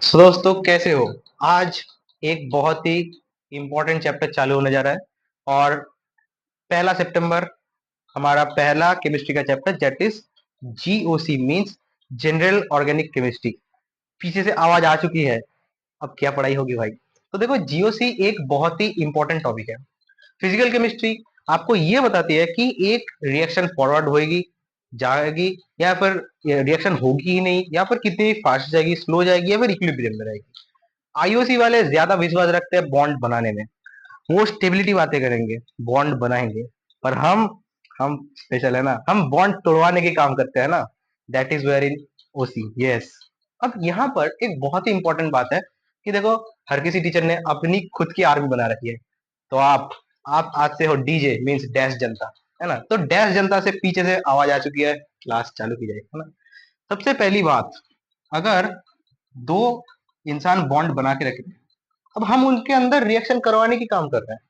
सो दोस्तों कैसे हो। आज एक बहुत ही इम्पोर्टेंट चैप्टर चालू होने जा रहा है और 1 सितंबर हमारा पहला केमिस्ट्री का chapter that is GOC means general organic chemistry. पीछे से आवाज आ चुकी है, अब क्या पढ़ाई होगी भाई। तो देखो जीओसी एक बहुत ही इंपॉर्टेंट टॉपिक है। फिजिकल केमिस्ट्री आपको ये बताती है कि एक रिएक्शन फॉरवर्ड होगी, जाएगी, या फिर रिएक्शन होगी ही नहीं, या फिर कितनी फास्ट जाएगी, स्लो जाएगी, या फिर इक्विलिब्रियम में रहेगी। आईओसी वाले ज्यादा विश्वास रखते हैं बॉन्ड बनाने में, वो स्टेबिलिटी बातें करेंगे, बॉन्ड बनाएंगे। पर हम स्पेशल है ना, हम बॉन्ड तोड़वाने के काम करते हैं ना। That is where in OC, yes. अब यहाँ पर एक बहुत ही इंपॉर्टेंट बात है कि देखो, हर किसी टीचर ने अपनी खुद की आर्मी बना रखी है। तो आप आज से हो डीजे मींस डैश जनता, है ना। तो डैश जनता से पीछे से आवाज आ चुकी है, क्लास चालू की जाएगी, है ना। सबसे पहली बात, अगर दो इंसान बॉन्ड बना के रखे, अब हम उनके अंदर रिएक्शन करवाने की काम कर रहे हैं।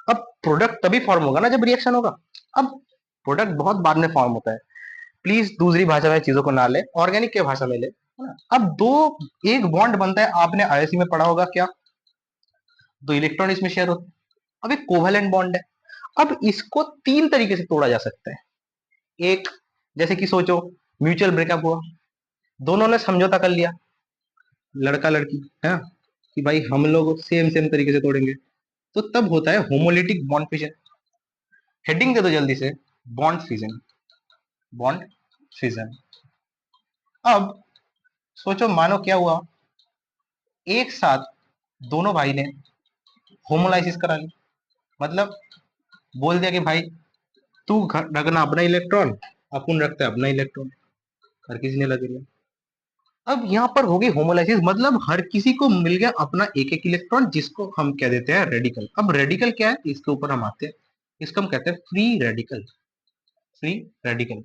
अब प्रोडक्ट तभी फॉर्म होगा ना जब रिएक्शन होगा। अब प्रोडक्ट बहुत बाद में फॉर्म होता है। प्लीज दूसरी भाषा में चीजों को ना ले, ऑर्गेनिक के भाषा में ले, है ना। अब दो एक बॉन्ड बनता है, आपने आईओसी में पढ़ा होगा क्या, दो इलेक्ट्रॉन इसमें शेयर होते हैं। अब एक कोवेलेंट बॉन्ड है। अब इसको तीन तरीके से तोड़ा जा सकता है। एक, जैसे कि सोचो म्यूचुअल ब्रेकअप हुआ, दोनों ने समझौता कर लिया, लड़का लड़की, है ना, कि भाई हम लोग सेम सेम तरीके से तोड़ेंगे। तो तब होता है होमोलिटिक बॉन्ड फिजन। हेडिंग दे दो जल्दी से, बॉन्ड फिजन, बॉन्ड फिजन। अब सोचो, मानो क्या हुआ, एक साथ दोनों भाई ने होमोलाइसिस करा ली। मतलब बोल दिया कि भाई तू रखना अपना इलेक्ट्रॉन, अपन रखते हैं अपना इलेक्ट्रॉन, हर किसी ने लगेगा। अब यहाँ पर होगी होमोलाइसिस, मतलब हर किसी को मिल गया अपना एक एक इलेक्ट्रॉन, जिसको हम कह देते हैं रेडिकल। अब रेडिकल क्या है, इसके ऊपर हम आते हैं। इसको हम कहते हैं फ्री रेडिकल, फ्री रेडिकल।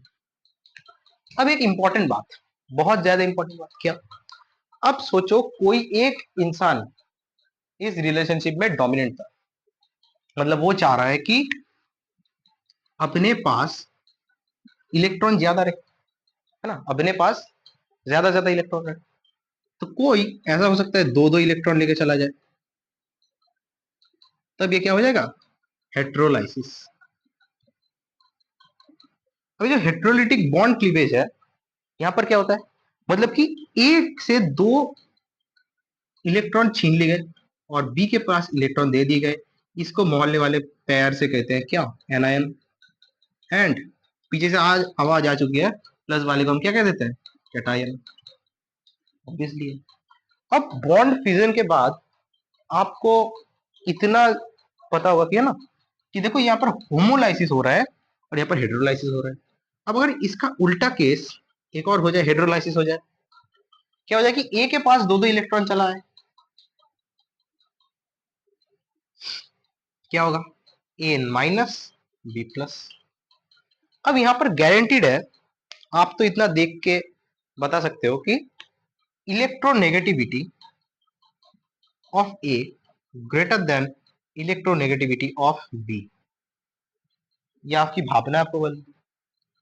अब एक इंपॉर्टेंट बात, बहुत ज्यादा इंपॉर्टेंट बात क्या, अब सोचो कोई एक इंसान इस रिलेशनशिप में डोमिनेंट था। मतलब वो चाह रहा है कि अपने पास इलेक्ट्रॉन ज्यादा रहे, है ना, अपने पास ज्यादा इलेक्ट्रॉन रहे। तो कोई ऐसा हो सकता है दो दो इलेक्ट्रॉन लेके चला जाए, तब ये क्या हो जाएगा, हेट्रोलाइसिस। अभी जो हेट्रोलिटिक बॉन्ड क्लीवेज है, यहां पर क्या होता है, मतलब कि एक से दो इलेक्ट्रॉन छीन लिए गए और बी के पास इलेक्ट्रॉन दे दिए गए। इसको मोहल्ले वाले पैर से कहते हैं क्या, एनायन। एंड पीछे से आज आवाज आ चुकी है, प्लस वाले को हम क्या कह देते हैं, कैटायन, ऑब्वियसली। अब बॉन्ड फिजन के बाद आपको इतना पता होगा कि, है ना, कि देखो यहाँ पर होमोलाइसिस हो रहा है और यहाँ पर हेड्रोलाइसिस हो रहा है। अब अगर इसका उल्टा केस एक और हो जाए, हेड्रोलाइसिस हो जाए, क्या हो जाए कि ए के पास दो दो इलेक्ट्रॉन चला है, क्या होगा, ए माइनस बी प्लस। अब यहां पर गारंटीड है, आप तो इतना देख के बता सकते हो कि electronegativity of A greater than electronegativity of B. ये आपकी भावना है, आपको बोल।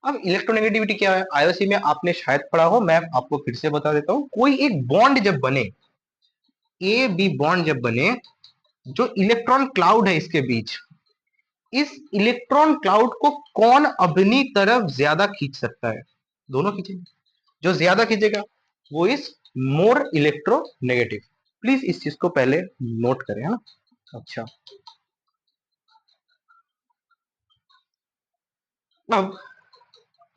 अब इलेक्ट्रोनेगेटिविटी क्या है, आईओसी में आपने शायद पढ़ा हो, मैं आपको फिर से बता देता हूं। कोई एक बॉन्ड जब बने, ए बी बॉन्ड जब बने, जो इलेक्ट्रॉन क्लाउड है इसके बीच, इस इलेक्ट्रॉन क्लाउड को कौन अपनी तरफ ज्यादा खींच सकता है, दोनों खींचेंगे। जो ज्यादा खींचेगा वो इज मोर इलेक्ट्रोनेगेटिव। प्लीज इस चीज को पहले नोट करें, है ना। अच्छा, अब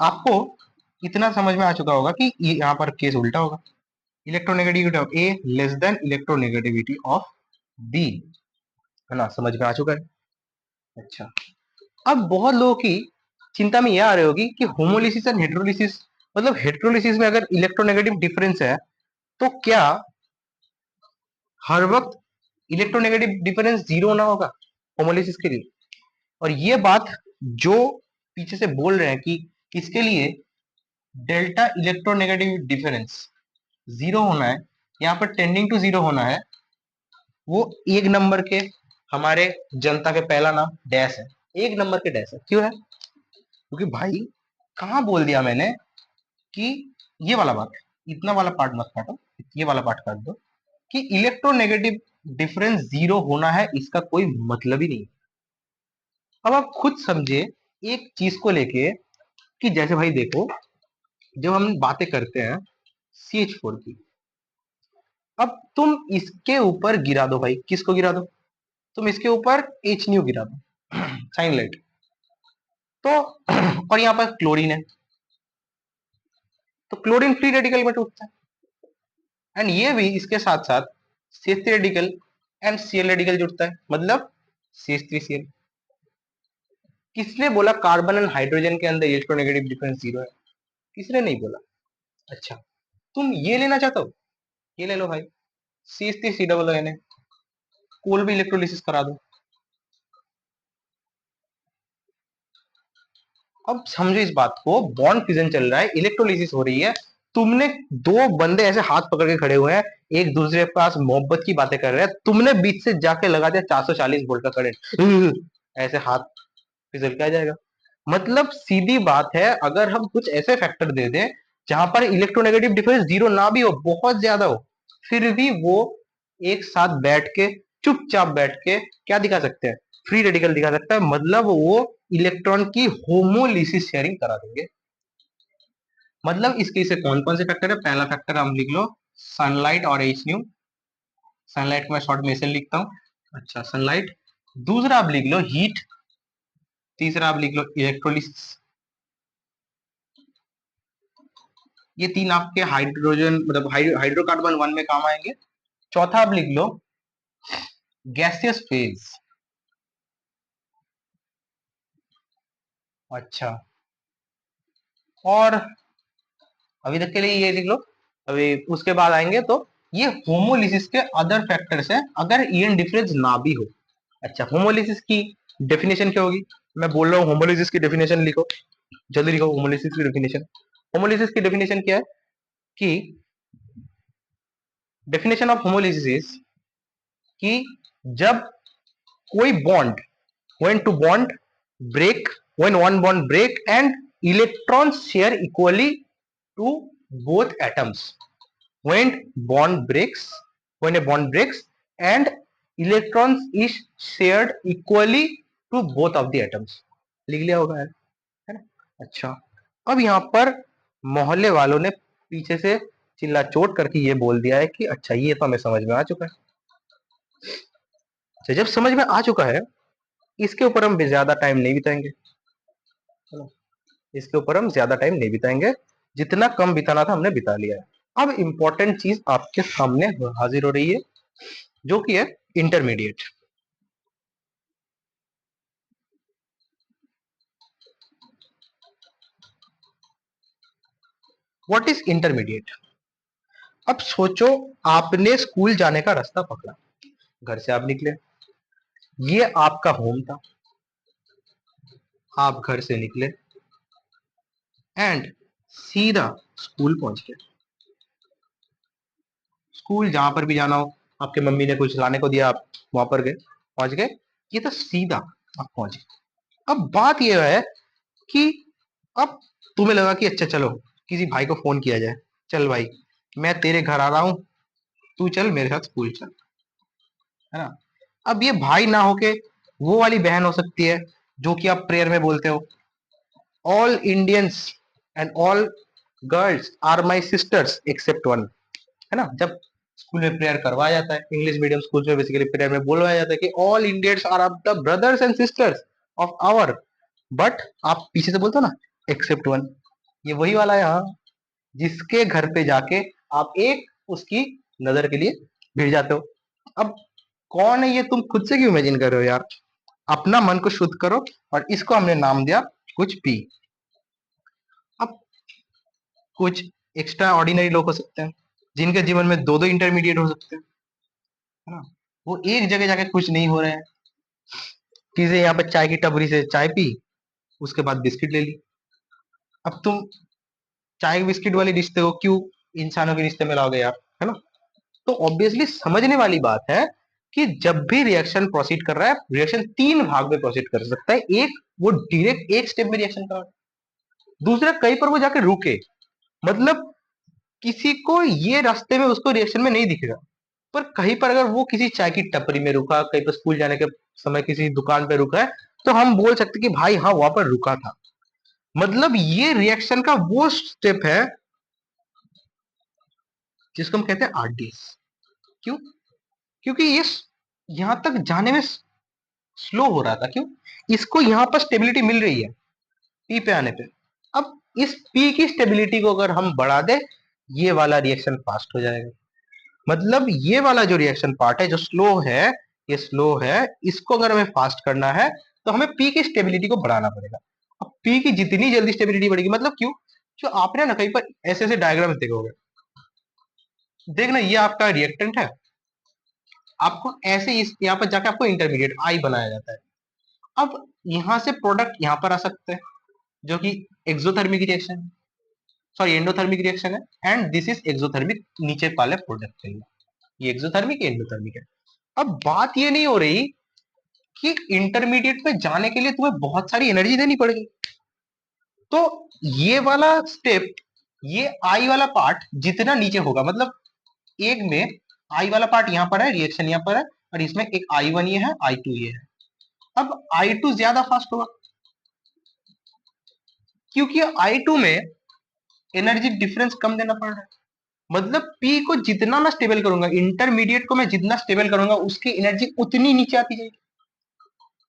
आपको इतना समझ में आ चुका होगा कि ये यहाँ पर केस उल्टा होगा, electronegativity of A less than electronegativity of B, है ना, समझ में आ चुका है। अच्छा, अब बहुत लोगों की चिंता में यह आ रही होगी कि होमोलिसिस एंड हेट्रोलिसिस, मतलब हेट्रोलिसिस में अगर इलेक्ट्रोनेगेटिव डिफरेंस है, तो क्या हर वक्त इलेक्ट्रोनेगेटिव डिफरेंस जीरो ना होगा होमोलिसिस के लिए। और ये बात जो पीछे से बोल रहे हैं कि इसके लिए डेल्टा इलेक्ट्रोनेगेटिव डिफरेंस जीरो होना है, यहाँ पर टेंडिंग टू जीरो होना है, वो एक नंबर के हमारे जनता के पहला नाम डैश है। एक नंबर के डैश है, क्यों है, क्योंकि भाई कहाँ बोल दिया मैंने कि ये वाला बात, इतना वाला पार्ट मत काटो, ये वाला पार्ट काट दो कि इलेक्ट्रोनेगेटिव डिफरेंस जीरो होना है, इसका कोई मतलब ही नहीं। अब आप खुद समझे एक चीज को लेके कि जैसे भाई देखो, जब हम बातें करते हैं CH4 की, अब तुम इसके ऊपर गिरा दो भाई, किसको गिरा दो, तुम इसके ऊपर एच न्यू गिरा दो साइन लाइट, तो और यहाँ पर क्लोरीन है, तो क्लोरीन फ्री रेडिकल में टूटता है, एंड ये भी इसके साथ साथ CH3 radical and Cl radical जुड़ता है, मतलब CH3Cl। किसने बोला कार्बन एंड हाइड्रोजन के अंदर इलेक्ट्रोनेगेटिव डिफरेंस जीरो है? किसने नहीं बोला। अच्छा, तुम ये लेना चाहते हो, ये ले लो भाई, CH3COO, कोल भी इलेक्ट्रोलिसिस करा दो। अब समझो इस बात को, बॉन्ड फिजन चल रहा है, इलेक्ट्रोलिसिस हो रही है, तुमने दो बंदे ऐसे हाथ पकड़ के खड़े हुए हैं, एक दूसरे के पास मोहब्बत की बातें कर रहे हैं, तुमने बीच से जाके लगा दिया 440 वोल्ट का करंट, ऐसे हाथ फिसल के आ जाएगा। मतलब सीधी बात है, अगर हम कुछ ऐसे फैक्टर दे दें जहां पर इलेक्ट्रोनेगेटिव डिफरेंस जीरो ना भी हो, बहुत ज्यादा हो, फिर भी वो एक साथ बैठ के, चुपचाप बैठ के क्या दिखा सकते हैं, फ्री रेडिकल दिखा सकता है, मतलब वो इलेक्ट्रॉन की होमोलिसिस शेयरिंग करा देंगे। मतलब इसके से कौन कौन से फैक्टर है, पहला फैक्टर हम लिख लो सनलाइट और एच न्यू, सनलाइट को मैं शॉर्ट में ऐसे लिखता हूँ, अच्छा सनलाइट। दूसरा आप लिख लो हीट, तीसरा आप लिख लो इलेक्ट्रोलिसिस, ये तीन आपके हाइड्रोजन मतलब हाइड्रोकार्बन वन में काम आएंगे। चौथा आप लिख लो गैसियस फेज, अच्छा, और अभी तक के लिए ये लिख लो, अभी उसके बाद आएंगे तो ये होमोलिसिस के अदर फैक्टर्स हैं अगर ईएन डिफरेंस ना भी हो। अच्छा, होमोलिसिस की डेफिनेशन क्या होगी, मैं बोल रहा हूँ होमोलिसिस की डेफिनेशन लिखो, जल्दी लिखो होमोलिसिस की डेफिनेशन। होमोलिसिस की डेफिनेशन क्या है कि डेफिनेशन ऑफ होमोलिसिस इज कि जब कोई bond, when to bond break, when one bond break and electrons share equally to both atoms, when bond breaks, when a bond breaks and electrons is shared equally to both of the atoms, लिख लिया होगा है ना। अच्छा, अब यहाँ पर मोहल्ले वालों ने पीछे से चिल्ला चोट करके ये बोल दिया है कि अच्छा ये तो हमें समझ में आ चुका है। अच्छा, जब समझ में आ चुका है, इसके ऊपर हम ज्यादा टाइम नहीं बिताएंगे, इसके ऊपर हम ज्यादा टाइम नहीं बिताएंगे, जितना कम बिताना था हमने बिता लिया है। अब इंपॉर्टेंट चीज आपके सामने हाजिर हो रही है, जो कि है इंटरमीडिएट। What is intermediate. अब सोचो, आपने स्कूल जाने का रास्ता पकड़ा, घर से आप निकले, ये आपका होम था, आप घर से निकले एंड सीधा स्कूल पहुंच गए। स्कूल जहां पर भी जाना हो, आपके मम्मी ने कुछ लाने को दिया, आप वहां पर गए, पहुंच गए, ये तो सीधा आप पहुंच गए। अब बात यह है कि अब तुम्हें लगा कि अच्छा चलो किसी भाई को फोन किया जाए, चल भाई मैं तेरे घर आ रहा हूं, तू चल मेरे साथ स्कूल चल, है ना। अब ये भाई ना होके वो वाली बहन हो सकती है जो कि आप प्रेयर में बोलते हो, all Indians and all girls are my sisters except one, है ना। जब स्कूल में प्रेयर करवाया जाता है, इंग्लिश मीडियम स्कूल में बेसिकली प्रेयर में बोलवाया जाता है कि all Indians are the brothers and sisters of our, but आप पीछे से बोलते हो ना एक्सेप्ट वन, ये वही वाला है यहाँ, जिसके घर पे जाके आप एक उसकी नजर के लिए भिड़ जाते हो। अब कौन है ये, तुम खुद से क्यों इमेजिन कर रहे हो यार, अपना मन को शुद्ध करो, और इसको हमने नाम दिया कुछ पी। अब कुछ एक्स्ट्रा ऑर्डिनरी लोग हो सकते हैं जिनके जीवन में दो दो इंटरमीडिएट हो सकते हैं, है ना, वो एक जगह जाके खुश नहीं हो रहे हैं, किसी यहाँ पे चाय की टपरी से चाय पी, उसके बाद बिस्किट ले ली। अब तुम चाय बिस्किट वाली रिश्ते को क्यों इंसानों के रिश्ते में लाओगे यार, है ना। तो ऑब्वियसली समझने वाली बात है कि जब भी रिएक्शन प्रोसीड कर रहा है, रिएक्शन तीन भाग में प्रोसीड कर सकता है, एक वो डायरेक्ट एक स्टेप में रिएक्शन कर रहा है, दूसरा कहीं पर वो जाके रुके, मतलब किसी को ये रास्ते में उसको रिएक्शन में नहीं दिखेगा, पर कहीं पर अगर वो किसी चाय की टपरी में रुका, कहीं पर स्कूल जाने के समय किसी दुकान पे रुका है, तो हम बोल सकते कि भाई हाँ वहां पर रुका था। मतलब ये रिएक्शन का वो स्टेप है जिसको हम कहते हैं आरडीएस। क्यों? क्योंकि ये यहां तक जाने में स्लो हो रहा था। क्यों? इसको यहां पर स्टेबिलिटी मिल रही है पी पे आने पे। अब इस पी की स्टेबिलिटी को अगर हम बढ़ा दे, ये वाला रिएक्शन फास्ट हो जाएगा। मतलब ये वाला जो रिएक्शन पार्ट है जो स्लो है, ये स्लो है, इसको अगर हमें फास्ट करना है तो हमें पी की स्टेबिलिटी को बढ़ाना पड़ेगा। अब पी की जितनी जल्दी स्टेबिलिटी बढ़ेगी, मतलब क्यों? जो आपने ना कहीं पर ऐसे ऐसे डायग्राम देखोगे, देखना ये आपका रिएक्टेंट है, आपको ऐसे इस यहाँ पर जाके आपको इंटरमीडिएट आई बनाया जाता है। अब यहां से प्रोडक्ट यहां पर आ सकते हैं जो कि एक्सोथर्मिक रिएक्शन है, सॉरी एंडोथर्मिक रिएक्शन है, एंड दिस इज एक्सोथर्मिक नीचे वाले प्रोडक्ट के लिए। ये एक्सोथर्मिक एंडोथर्मिक है। अब बात ये नहीं हो रही कि इंटरमीडिएट पे जाने के लिए तुम्हें बहुत सारी एनर्जी देनी पड़ेगी। तो ये वाला स्टेप, ये आई वाला पार्ट जितना नीचे होगा, मतलब एक में आई वाला पार्ट यहां पर है, रिएक्शन यहां पर है, और इसमें एक आई वन ये है, आई टू ये है। अब आई टू ज्यादा फास्ट होगा क्योंकि आई टू में एनर्जी डिफरेंस कम देना पड़ रहा है। मतलब पी को जितना मैं स्टेबल करूंगा, इंटरमीडिएट को मैं जितना स्टेबल करूंगा, उसकी एनर्जी उतनी नीचे आती जाएगी।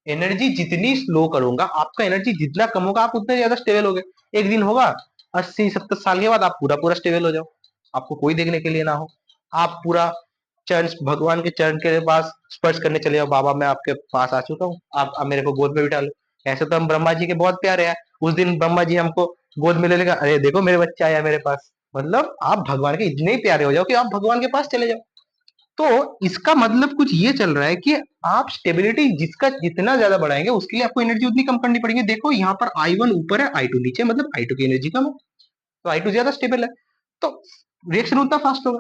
एनर्जी जितनी स्लो करूंगा, आपका एनर्जी जितना कम होगा, आप उतने ज्यादा स्टेबल हो गए। एक दिन होगा 80-70 साल के बाद आप पूरा पूरा स्टेबल हो जाओ, आपको कोई देखने के लिए ना हो, आप पूरा चरण, भगवान के चरण के पास स्पर्श करने चले जाओ, बाबा मैं आपके पास आ चुका हूँ, आप मेरे को गोद में बिठा लो। ऐसे तो हम ब्रह्मा जी के बहुत प्यारे हैं, उस दिन ब्रह्मा जी हमको गोद में ले लेगा, अरे देखो मेरे बच्चा आया मेरे पास। मतलब आप भगवान के इतने ही प्यारे हो जाओ कि आप भगवान के पास चले जाओ। तो इसका मतलब कुछ ये चल रहा है कि आप स्टेबिलिटी जिसका जितना ज्यादा बढ़ाएंगे, उसके लिए आपको एनर्जी उतनी कम करनी पड़ेगी। देखो यहाँ पर आई वन ऊपर है, आई टू नीचे, मतलब आई टू की एनर्जी कम है, तो आई टू ज्यादा स्टेबल है, तो रिएक्शन उतना फास्ट होगा।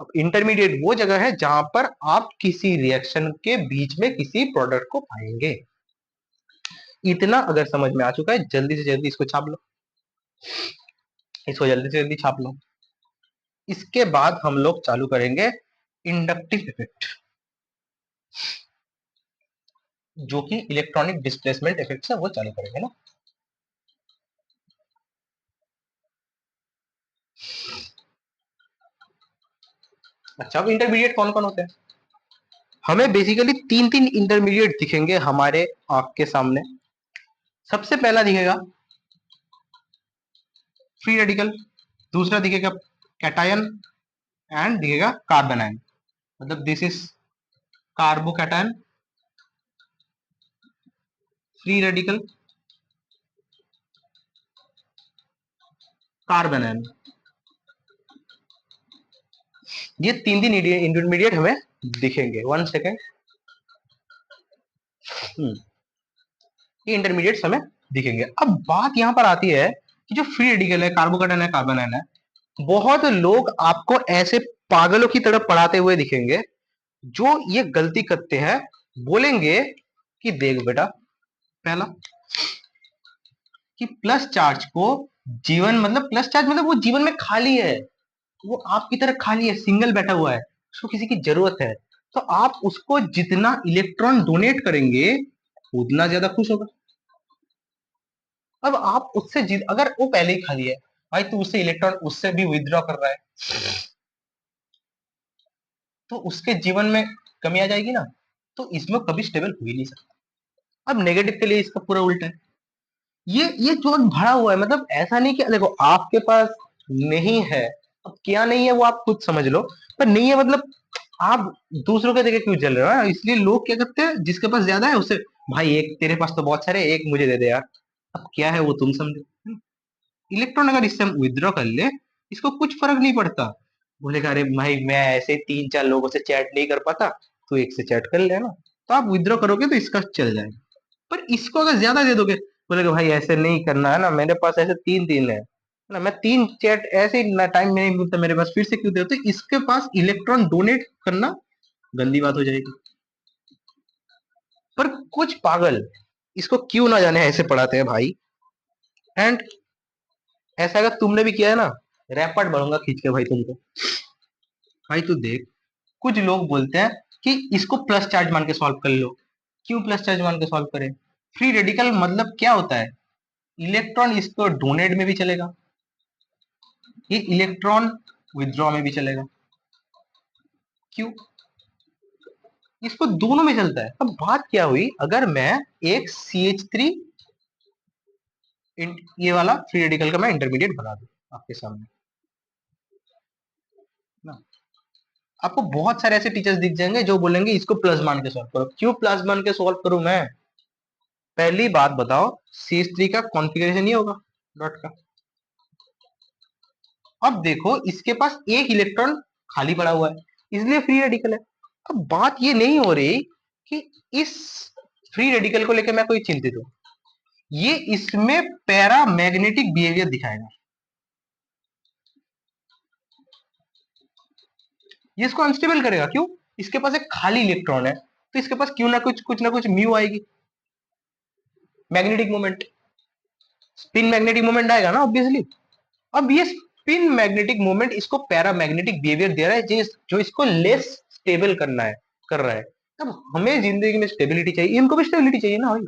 अब इंटरमीडिएट वो जगह है जहां पर आप किसी रिएक्शन के बीच में किसी प्रोडक्ट को पाएंगे। इतना अगर समझ में आ चुका है, जल्दी से जल्दी इसको छाप लो, इसको जल्दी से जल्दी छाप लो। इसके बाद हम लोग चालू करेंगे इंडक्टिव इफेक्ट, जो कि इलेक्ट्रॉनिक डिस्प्लेसमेंट इफेक्ट है, वो चालू करेंगे ना। अच्छा, अब इंटरमीडिएट कौन कौन होते हैं? हमें बेसिकली तीन तीन इंटरमीडिएट दिखेंगे हमारे आंख के सामने। सबसे पहला दिखेगा फ्री रेडिकल, दूसरा दिखेगा कैटायन, एंड दिखेगा कार्बन आयन। मतलब this is carbocation, free radical, carbon ion. ये तीन तीन इंटरमीडिएट हमें दिखेंगे। वन सेकेंड, ये इंटरमीडिएट हमें दिखेंगे। अब बात यहां पर आती है कि जो फ्री रेडिकल है, कार्बोकैटायन है, कार्बन आयन है, बहुत लोग आपको ऐसे पागलों की तरह पढ़ाते हुए दिखेंगे जो ये गलती करते हैं। बोलेंगे कि देख बेटा, पहला कि प्लस चार्ज को जीवन, मतलब प्लस चार्ज मतलब वो जीवन में खाली है, वो आपकी तरह खाली है, सिंगल बैठा हुआ है, उसको किसी की जरूरत है, तो आप उसको जितना इलेक्ट्रॉन डोनेट करेंगे उतना ज्यादा खुश होगा। अब आप उससे अगर वो पहले ही खाली है भाई, तो उससे इलेक्ट्रॉन उससे भी विथड्रॉ कर रहा है, तो उसके जीवन में कमी आ जाएगी ना, तो इसमें कभी स्टेबल हो ही नहीं सकता। अब नेगेटिव के लिए इसका पूरा उल्टा है। ये जो भरा हुआ है, मतलब ऐसा नहीं कि देखो आपके पास नहीं है, अब क्या नहीं है वो आप खुद समझ लो, पर नहीं है मतलब आप दूसरों के देखे क्यों जल रहे हो? इसलिए लोग क्या करते हैं, जिसके पास ज्यादा है उसे, भाई एक तेरे पास तो बहुत सारे, एक मुझे दे दे यार। अब क्या है वो तुम समझो। इलेक्ट्रॉन अगर इससे हम विद्रॉ कर ले, इसको कुछ फर्क नहीं पड़ता, बोलेगा अरे भाई मैं ऐसे 3-4 लोगों से चैट नहीं कर पाता, तो एक से चैट कर लेना, तो आप विद्रॉ करोगे तो इसका चल जाएगा। पर इसको अगर ज्यादा दे दोगे, बोलेगा भाई ऐसे नहीं करना है ना, मेरे पास ऐसे 3-3 है ना, मैं 3 चैट ऐसे ही ना, टाइम नहीं मिलता मेरे पास, फिर से क्यों दे, तो इसके पास इलेक्ट्रॉन डोनेट करना गंदी बात हो जाएगी। पर कुछ पागल इसको क्यों ना जाने ऐसे पढ़ाते हैं भाई। एंड ऐसा अगर तुमने भी किया है ना, रैपट बढ़ूंगा खींच के भाई तुमको। भाई तू देख, कुछ लोग बोलते हैं कि इसको प्लस चार्ज मान के सॉल्व कर लो। क्यों प्लस चार्ज मान के सॉल्व करें? फ्री रेडिकल मतलब क्या होता है? इलेक्ट्रॉन इसको डोनेट में भी चलेगा, ये इलेक्ट्रॉन विथड्रॉ में भी चलेगा। क्यों? इसको दोनों में चलता है। अब बात क्या हुई, अगर मैं एक CH3 ये वाला फ्री रेडिकल का मैं इंटरमीडिएट बना दूं आपके सामने ना, आपको बहुत सारे ऐसे टीचर्स दिख जाएंगे जो बोलेंगे इसको प्लस मान के सॉल्व करो। क्यों प्लस मान के सॉल्व करूं मैं? पहली बात बताओ, CH3 का कॉन्फ़िगरेशन ये होगा डॉट का। अब देखो इसके पास एक इलेक्ट्रॉन खाली पड़ा हुआ है, इसलिए फ्री रेडिकल है। अब बात ये नहीं हो रही कि इस फ्री रेडिकल को लेकर मैं कोई चिंतित हूं, ये इसमें पैरामैग्नेटिक बिहेवियर दिखाएगा। ये इसको अनस्टेबल करेगा। क्यों? इसके पास एक खाली इलेक्ट्रॉन है, तो इसके पास क्यों ना कुछ म्यू आएगी, magnetic moment, spin magnetic moment आएगा ना ऑब्वियसली। अब ये स्पिन मैग्नेटिक मोमेंट इसको पैरामैग्नेटिक बिहेवियर दे रहा है, जो इसको लेस स्टेबल कर रहा है। अब हमें जिंदगी में स्टेबिलिटी चाहिए, इनको भी स्टेबिलिटी चाहिए ना भाई।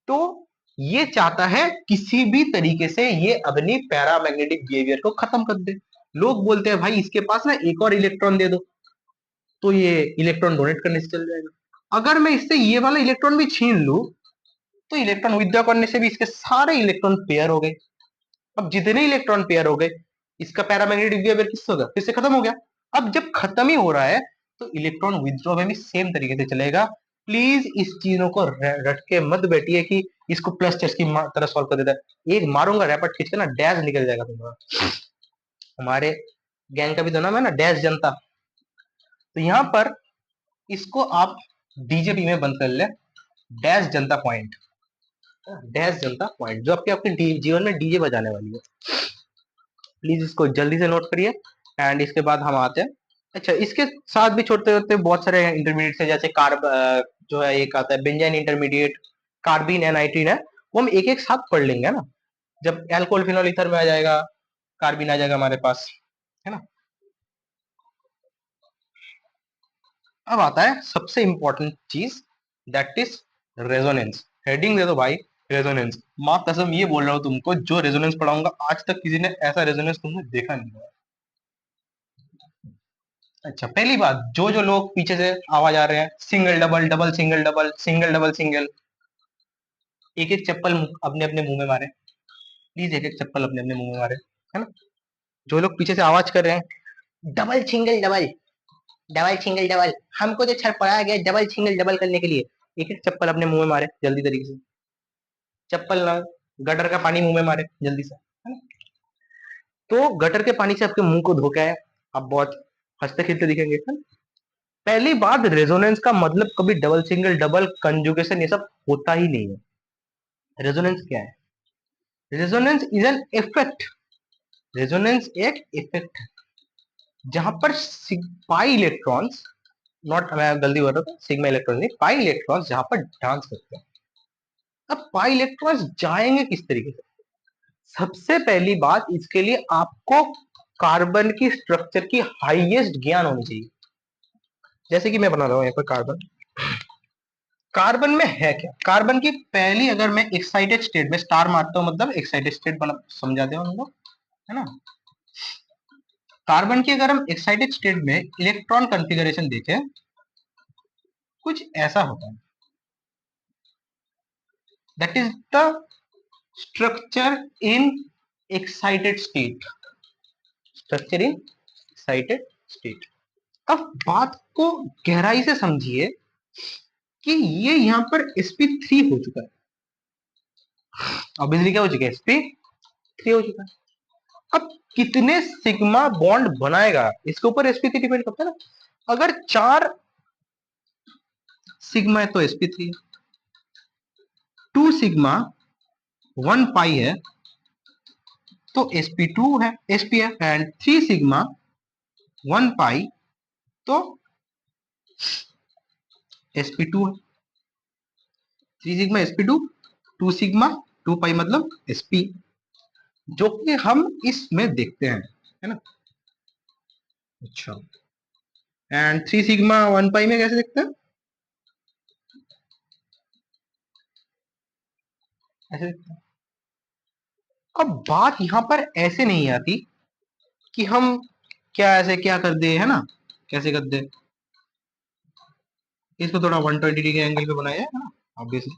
तो ये चाहता है किसी भी तरीके से ये अपनी पैरामैग्नेटिक बिहेवियर को खत्म कर दे। लोग बोलते हैं भाई इसके पास ना एक और इलेक्ट्रॉन दे दो, तो ये इलेक्ट्रॉन डोनेट करने से चल जाएगा। अगर मैं इससे ये वाला इलेक्ट्रॉन भी छीन लू, तो इलेक्ट्रॉन विथड्रॉ करने से भी इसके सारे इलेक्ट्रॉन पेयर हो गए। अब जितने इलेक्ट्रॉन पेयर हो गए, इसका पैरामैग्नेटिक बिहेवियर किससे होगा? फिर से खत्म हो गया। अब जब खत्म ही हो रहा है, तो इलेक्ट्रॉन विथड्रॉ में भी सेम तरीके से चलेगा। प्लीज इस चीजों को रट के मत बैठिए कि इसको प्लस चार्ज की तरह सॉल्व कर देता है। एक मारूंगा रैपट खींच के ना, डैश निकल जाएगा तुम्हारा। हमारे गैंग का भी तो नाम है ना, डैश जनता। तो यहाँ पर इसको आप डीजेपी में बंद कर ले, डैश जनता पॉइंट, डैश जनता पॉइंट, जो आपके आपके जीवन में डीजे बजाने वाली है। प्लीज इसको जल्दी से नोट करिए। एंड इसके बाद हम आते हैं, अच्छा इसके साथ भी छोटे छोटे बहुत सारे इंटरमीडिएट है, जैसे कार्ब जो है एक आता है बेंजाइन इंटरमीडिएट, कार्बिन एंड नाइट्रीन है, वो हम एक एक साथ पढ़ लेंगे ना। जब एल्कोहल फिनोल ईथर में आ जाएगा, कार्बिन आ जाएगा हमारे पास, है ना। अब आता है सबसे इंपॉर्टेंट चीज, दैट इज रेजोनेंस। हेडिंग दे दो भाई, रेजोनेंस। माँ कसम ये बोल रहा हूँ तुमको, जो रेजोनेंस पढ़ाऊंगा आज तक किसी ने ऐसा रेजोनेंस तुमने देखा नहीं है। अच्छा पहली बात, जो जो लोग पीछे से आवाज आ रहे हैं, single double double single double single double single, एक एक चप्पल अपने अपने मुंह में मारे। प्लीज एक एक चप्पल अपने अपने मुंह में मारे, है ना। जो लोग पीछे से आवाज कर रहे हैं double single double, double single double, हमको तो छड़ पढ़ाया गया डबल सिंगल डबल करने के लिए, एक एक चप्पल अपने मुंह में मारे जल्दी तरीके से। चप्पल ना, गटर का पानी मुंह में मारे जल्दी से, है ना। तो गटर के पानी से आपके मुंह को धो के आए, आप बहुत हंसते खेलते दिखेंगे, है ना? पहली बात, रेजोनेंस का मतलब कभी डबल सिंगल डबल कंजुगेशन ये सब होता ही नहीं है। रेजोनेंस क्या है? Resonance is an effect, resonance एक इफेक्ट है जहां पर पाई इलेक्ट्रॉन्स, नॉट मैं गलती बोल रहा था, सिग्मा इलेक्ट्रॉन नहीं, पाई इलेक्ट्रॉन्स जहां पर डांस करते हैं। अब पाई इलेक्ट्रॉन्स जाएंगे किस तरीके से? सबसे पहली बात, इसके लिए आपको कार्बन की स्ट्रक्चर की हाईएस्ट ज्ञान होनी चाहिए। जैसे कि मैं बना रहा हूं यहाँ पर कार्बन, कार्बन में है क्या? कार्बन की पहली, अगर मैं एक्साइटेड स्टेट में स्टार मारता हूं, मतलब एक्साइटेड स्टेट बना समझाते हैं हम लोग, है ना। कार्बन की अगर हम एक्साइटेड स्टेट में इलेक्ट्रॉन कॉन्फ़िगरेशन देखें, कुछ ऐसा होता है। That is the structure in excited state, structure in excited state. अब बात को गहराई से समझिए कि ये यहां पर sp3 हो चुका है, ऑब्वियसली क्या हो चुका है, sp3 हो चुका है। अब कितने सिग्मा बॉन्ड बनाएगा इसके ऊपर sp3 डिपेंड करता है ना। अगर 4 सिग्मा है तो sp3 है, 2 सिग्मा 1 पाई है तो sp2 है, sp है, एंड 3 सिग्मा 1 पाई तो sp2 है। 3 सिग्मा sp2, 2 सिग्मा 2 पाई मतलब sp, जो कि हम इसमें देखते हैं। है ना। अच्छा, एंड 3 सिग्मा 1 पाई में कैसे देखते हैं? ऐसे देखते हैं। अब बात यहां पर ऐसे नहीं आती कि हम क्या ऐसे क्या कर दे, है ना, कैसे कर दे, इसको थोड़ा 120 डिग्री एंगल पे बनाया है ना, ऑब्वियसली।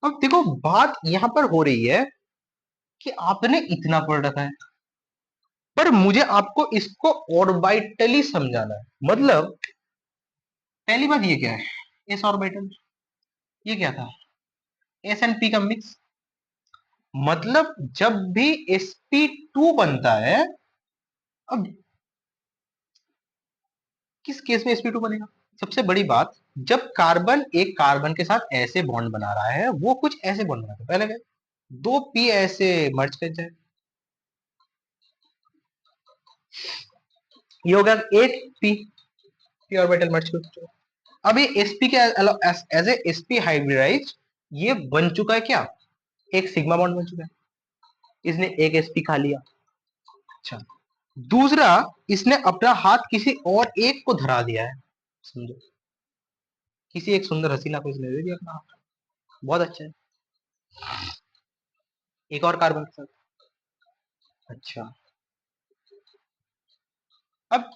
अब देखो बात यहां पर हो रही है कि आपने इतना पढ़ रखा है, पर मुझे आपको इसको ऑर्बिटली समझाना है। मतलब पहली बात ये क्या है, एस ऑर्बिटल, ये क्या था, एस एंड पी का मिक्स। मतलब जब भी sp2 बनता है, अब किस केस में sp2 बनेगा? सबसे बड़ी बात, जब कार्बन एक कार्बन के साथ ऐसे बॉन्ड बना रहा है, वो कुछ ऐसे बॉन्ड बनाता है, पहले क्या, दो पी ऐसे मर्ज कर जाए, ये हो गया एक पी, पी ऑर्बिटल मर्ज कर चुका। अब ये sp के एज ए sp हाइब्रिडाइज ये बन चुका है क्या, एक सिग्मा बॉन्ड बन चुका है, इसने एक sp खा लिया। अच्छा, दूसरा, इसने अपना हाथ किसी और एक को धरा दिया है, समझो, किसी एक सुंदर हसीना को इसने दे दिया अपना हाथ, बहुत अच्छा है, एक और कार्बन के साथ। अच्छा, अब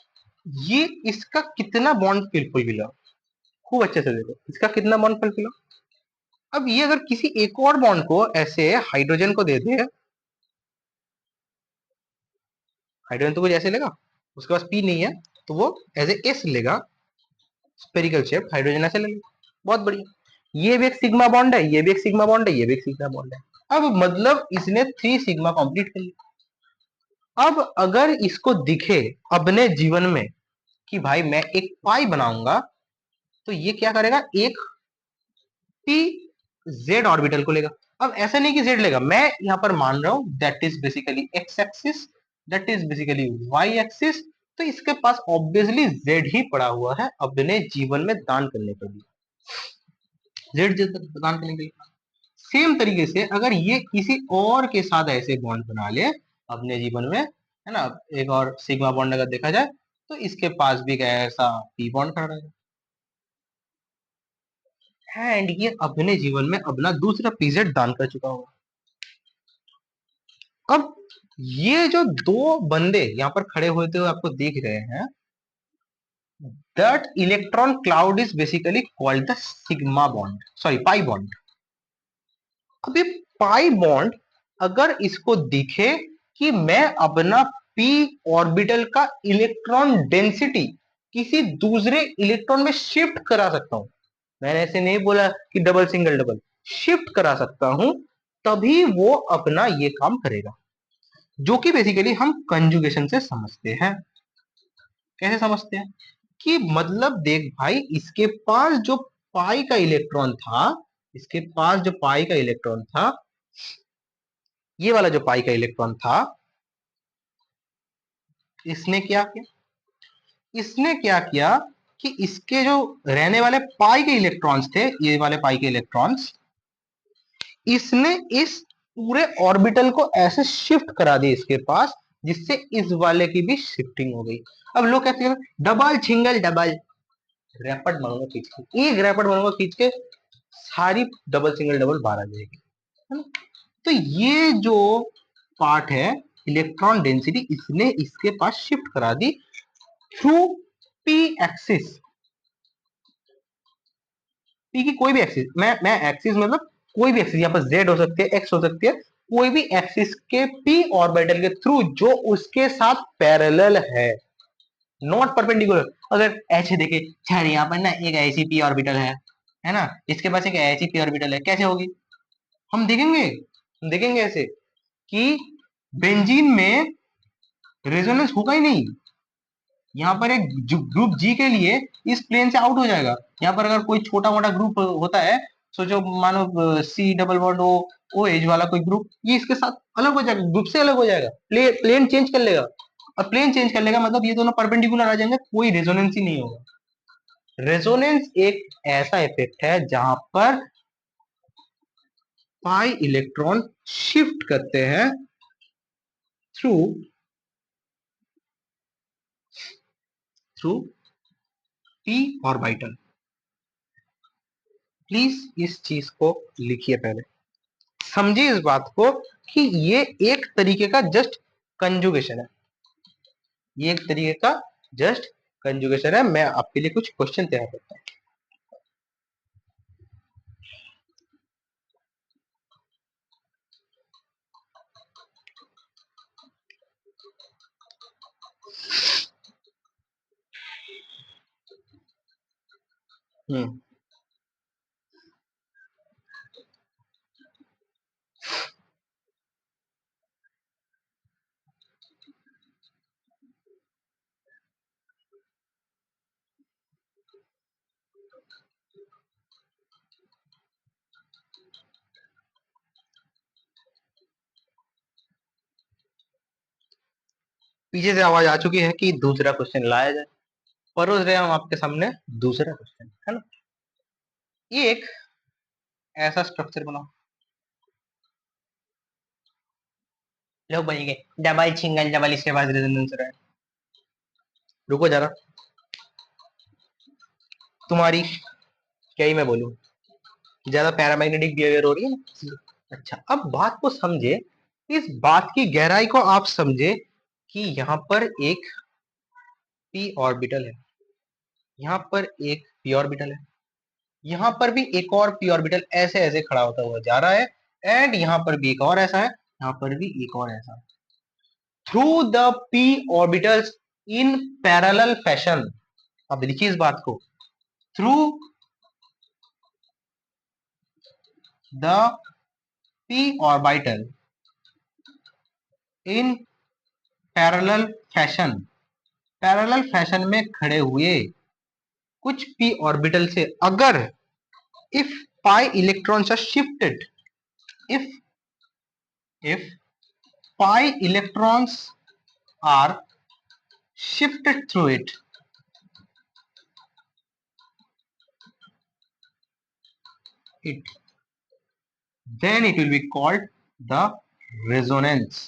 ये इसका कितना बॉन्ड फुलफिल, खूब अच्छे से देखो, इसका कितना बॉन्ड फुलफिल। अब ये अगर किसी एक और बॉन्ड को ऐसे हाइड्रोजन को दे दे, हाइड्रोजन तो कुछ ऐसे लेगा, उसके पास पी नहीं है, तो वो एज ए एस लेगा, स्पेरिकल शेप, हाइड्रोजन ऐसे लेगा, बहुत बढ़िया, ये भी एक सिग्मा बॉन्ड है, ये भी एक सिग्मा बॉन्ड है, ये भी एक सिग्मा बॉन्ड है। अब मतलब इसने 3 सिग्मा कंप्लीट कर लिया। अब अगर इसको दिखे अपने जीवन में कि भाई मैं एक पाई बनाऊंगा, तो ये क्या करेगा, एक पी जेड ऑर्बिटल को लेगा। अब ऐसा नहीं कि जेड लेगा, मैं यहां पर मान रहा हूं that is basically X axis, that is basically Y axis, तो इसके पास ऑब्वियसली जेड ही पड़ा हुआ है अपने जीवन में दान करने के लिए, जेड दान करने के लिए। सेम तरीके से अगर ये किसी और के साथ ऐसे बॉन्ड बना ले अपने जीवन में, है ना, एक और सिग्मा बॉन्ड अगर देखा जाए, तो इसके पास भी क्या ऐसा पी बॉन्ड खड़ा है, एंड ये अपने जीवन में अपना दूसरा पीजेड दान कर चुका होगा। अब ये जो दो बंदे यहाँ पर खड़े होते हुए आपको दिख रहे हैं, that electron cloud is basically called the sigma bond, sorry pi bond. अब ये पाई बॉन्ड अगर इसको दिखे कि मैं अपना पी ऑर्बिटल का इलेक्ट्रॉन डेंसिटी किसी दूसरे इलेक्ट्रॉन में शिफ्ट करा सकता हूं, मैंने ऐसे नहीं बोला कि डबल सिंगल डबल, शिफ्ट करा सकता हूं, तभी वो अपना ये काम करेगा, जो कि बेसिकली हम कंजुगेशन से समझते हैं। कैसे समझते हैं कि मतलब देख भाई, इसके पास जो पाई का इलेक्ट्रॉन था, इसके पास जो पाई का इलेक्ट्रॉन था, ये वाला जो पाई का इलेक्ट्रॉन था, इसने क्या किया, इसने क्या किया कि इसके जो रहने वाले पाई के इलेक्ट्रॉन्स थे, ये वाले पाई के इलेक्ट्रॉन्स, इसने इस पूरे ऑर्बिटल को ऐसे शिफ्ट करा दिया इसके पास, जिससे इस वाले की भी शिफ्टिंग हो गई। अब लोग कहते हैं डबल सिंगल डबल, रैपिड मारूंगा खींच के, एक रैपिड मारूंगा खींच के, सारी डबल सिंगल डबल बाहर आ जाएगी, है ना। तो ये जो पार्ट है इलेक्ट्रॉन डेंसिटी, इसने इसके पास शिफ्ट करा the through P axis, P की कोई भी एक्सिस, मैं एक्सिस मतलब कोई भी एक्सिस, यहाँ पर जेड हो सकती है, एक्स हो सकती है, कोई भी एक्सिस के पी ऑर्बिटल के थ्रू जो उसके साथ पैरेलल है, नॉट परपेंडिकुलर। अगर ऐसे देखे यार, यहाँ पर ना एक ऐसी पी ऑर्बिटल है ना, इसके पास एक ऐसी पी ऑर्बिटल है, कैसे होगी, हम देखेंगे ऐसे कि बेंजीन में रेजोनेंस होगा ही नहीं, यहाँ पर एक ग्रुप जी के लिए इस प्लेन से आउट हो जाएगा। यहाँ पर अगर कोई छोटा मोटा ग्रुप होता है, सोचो मानो C double bond O H वाला कोई ग्रुप, ये इसके साथ अलग हो जाएगा, ग्रुप से अलग हो जाएगा, प्लेन चेंज कर लेगा, और प्लेन चेंज कर लेगा मतलब ये दोनों परपेंडिकुलर आ जाएंगे, कोई रेजोनेंस ही नहीं होगा। रेजोनेंस एक ऐसा इफेक्ट है जहां पर पाई इलेक्ट्रॉन शिफ्ट करते हैं through through P orbital. Please इस चीज को लिखिए, पहले समझिए इस बात को कि ये एक तरीके का जस्ट कंजुगेशन है, ये एक तरीके का जस्ट कंजुगेशन है। मैं आपके लिए कुछ क्वेश्चन तैयार करता हूं। हम्म पीछे से आवाज आ चुकी है कि दूसरा क्वेश्चन लाया जाए। परोस रहे हैं हम आपके सामने दूसरा क्वेश्चन, है ना। ये एक ऐसा स्ट्रक्चर बनाओ, लोग बोलेंगे डबल सिंगल डबल, इसके बाद रेजोनेंस रहा है। रुको जरा, तुम्हारी क्या ही मैं बोलूं, ज्यादा पैरामैग्नेटिक बिहेवियर हो रही है ना। अच्छा, अब बात को समझे, इस बात की गहराई को आप समझे कि यहाँ पर एक पी ऑर्बिटल है, यहाँ पर एक पी ऑर्बिटल है, यहाँ पर भी एक और पी ऑर्बिटल ऐसे ऐसे खड़ा होता हुआ जा रहा है, एंड यहाँ पर भी एक और ऐसा है, यहाँ पर भी एक और ऐसा। Through the P orbitals in parallel fashion. अब देखिए इस बात को, through the P orbital in parallel fashion, parallel fashion में खड़े हुए कुछ पी ऑर्बिटल से अगर if pi electrons are shifted, if if pi electrons are shifted through it, then it will be called the resonance।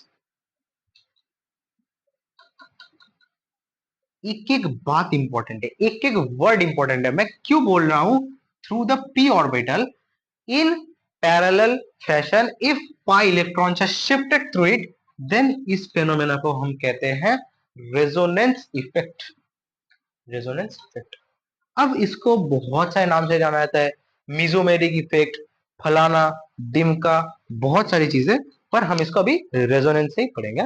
एक एक बात important है, एक एक वर्ड इंपॉर्टेंट है। मैं क्यों बोल रहा हूं through the P orbital in parallel fashion if pi electrons are shifted through it, then इस फेनोमेना को हम कहते हैं रेजोनेंस इफेक्ट, रेजोनेंस इफेक्ट। अब इसको बहुत सारे नाम से जाना जाता है, मिजोमेरिक इफेक्ट, फलाना डिमका, बहुत सारी चीजें, पर हम इसको अभी रेजोनेंस से ही पढ़ेंगे।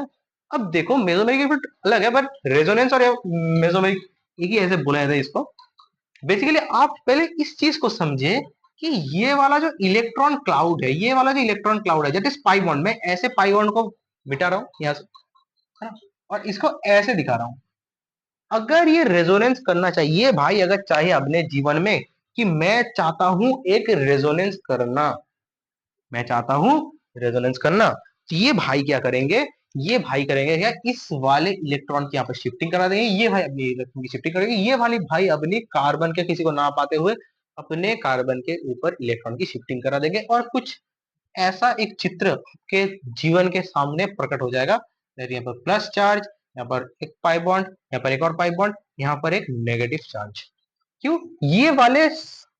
अब देखो, मेसोमेरिक इफेक्ट अलग है, बट रेजोनेंस और मेसोमेरिक एक ही ऐसे बोला जाता है इसको। बेसिकली आप पहले इस चीज को समझे कि ये वाला जो इलेक्ट्रॉन क्लाउड है, ये वाला जो इलेक्ट्रॉन क्लाउड है दैट इज पाई बॉन्ड, मैं ऐसे पाई बॉन्ड को मिटा रहा हूं यहां से, है ना, और इसको ऐसे दिखा रहा हूं। अगर ये रेजोनेंस करना चाहिए भाई, अगर चाहे अपने जीवन में कि मैं चाहता हूं एक रेजोनेंस करना, मैं चाहता हूं रेजोनेंस करना, तो ये भाई क्या करेंगे, ये भाई करेंगे क्या, इस वाले इलेक्ट्रॉन की यहाँ पर शिफ्टिंग करा देंगे, ये भाई अपनी इलेक्ट्रॉन की शिफ्टिंग करेंगे, ये वाली भाई अपनी कार्बन के किसी को ना पाते हुए अपने कार्बन के ऊपर इलेक्ट्रॉन की शिफ्टिंग करा देंगे, और कुछ ऐसा एक चित्र के जीवन के सामने प्रकट हो जाएगा। यहाँ पर प्लस चार्ज, यहाँ पर एक पाई बॉन्ड, यहाँ पर एक और पाई बॉन्ड, यहाँ पर एक नेगेटिव चार्ज। क्यों, ये वाले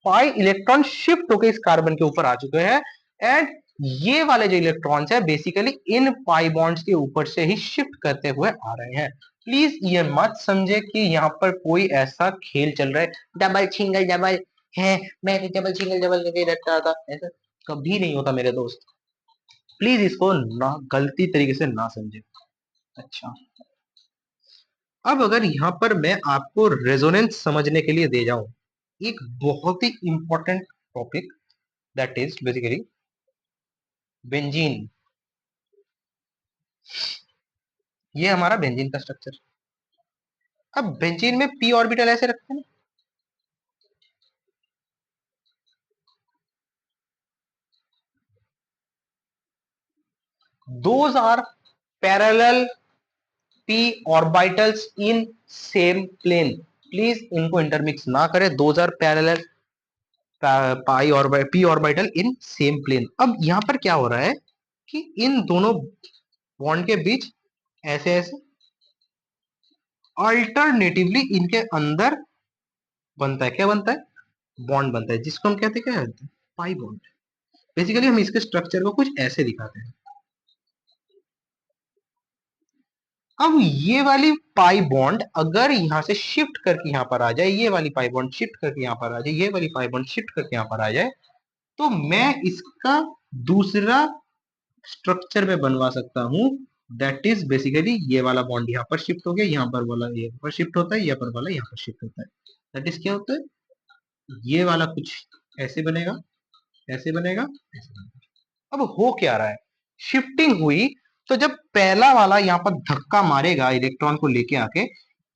पाई इलेक्ट्रॉन शिफ्ट होकर इस कार्बन के ऊपर आ चुके हैं, एंड ये वाले जो इलेक्ट्रॉन्स है बेसिकली इन पाई बॉन्ड्स के ऊपर से ही शिफ्ट करते हुए आ रहे हैं। प्लीज ये मत समझे कि यहाँ पर कोई ऐसा खेल चल रहा है, डबल सिंगल डबल है, मैं डबल सिंगल डबल करके रखता था, ऐसा कभी नहीं होता मेरे दोस्त। प्लीज इसको ना गलती तरीके से ना समझे। अच्छा, अब अगर यहाँ पर मैं आपको रेजोनेंस समझने के लिए दे जाऊं एक बहुत ही important topic, that is basically benzene. ये हमारा बेंजीन का स्ट्रक्चर। अब बेंजीन में पी ऑर्बिटल ऐसे रखते हैं ना, those are parallel P orbitals in same plane. Please इनको इंटरमिक्स ना करें, दोज आर पैरेलल पाई और P orbital in same plane. अब यहां पर क्या हो रहा है कि इन दोनों बॉन्ड के बीच ऐसे ऐसे अल्टरनेटिवली इनके अंदर बनता है, क्या बनता है, बॉन्ड बनता है, जिसको हम कहते हैं, क्या कहते हैं, पाई बॉन्ड। बेसिकली हम इसके स्ट्रक्चर को कुछ ऐसे दिखाते हैं। अब ये वाली पाई बॉन्ड अगर यहां से शिफ्ट करके यहां पर आ जाए, ये वाली पाई बॉन्ड शिफ्ट करके यहां पर आ जाए, ये वाली पाई बॉन्ड शिफ्ट करके यहां पर आ जाए, तो मैं इसका दूसरा स्ट्रक्चर में बनवा सकता हूं। दैट इज बेसिकली ये वाला बॉन्ड यहाँ पर शिफ्ट हो गया, यहाँ पर वाला यहाँ पर शिफ्ट होता है, यहाँ पर वाला यहाँ पर शिफ्ट होता है। दैट इज क्या होता है, ये वाला कुछ ऐसे बनेगा, ऐसे बनेगा, ऐसे बनेगा। अब हो क्या रहा है, शिफ्टिंग हुई, तो जब पहला वाला यहाँ पर धक्का मारेगा इलेक्ट्रॉन को लेके आके,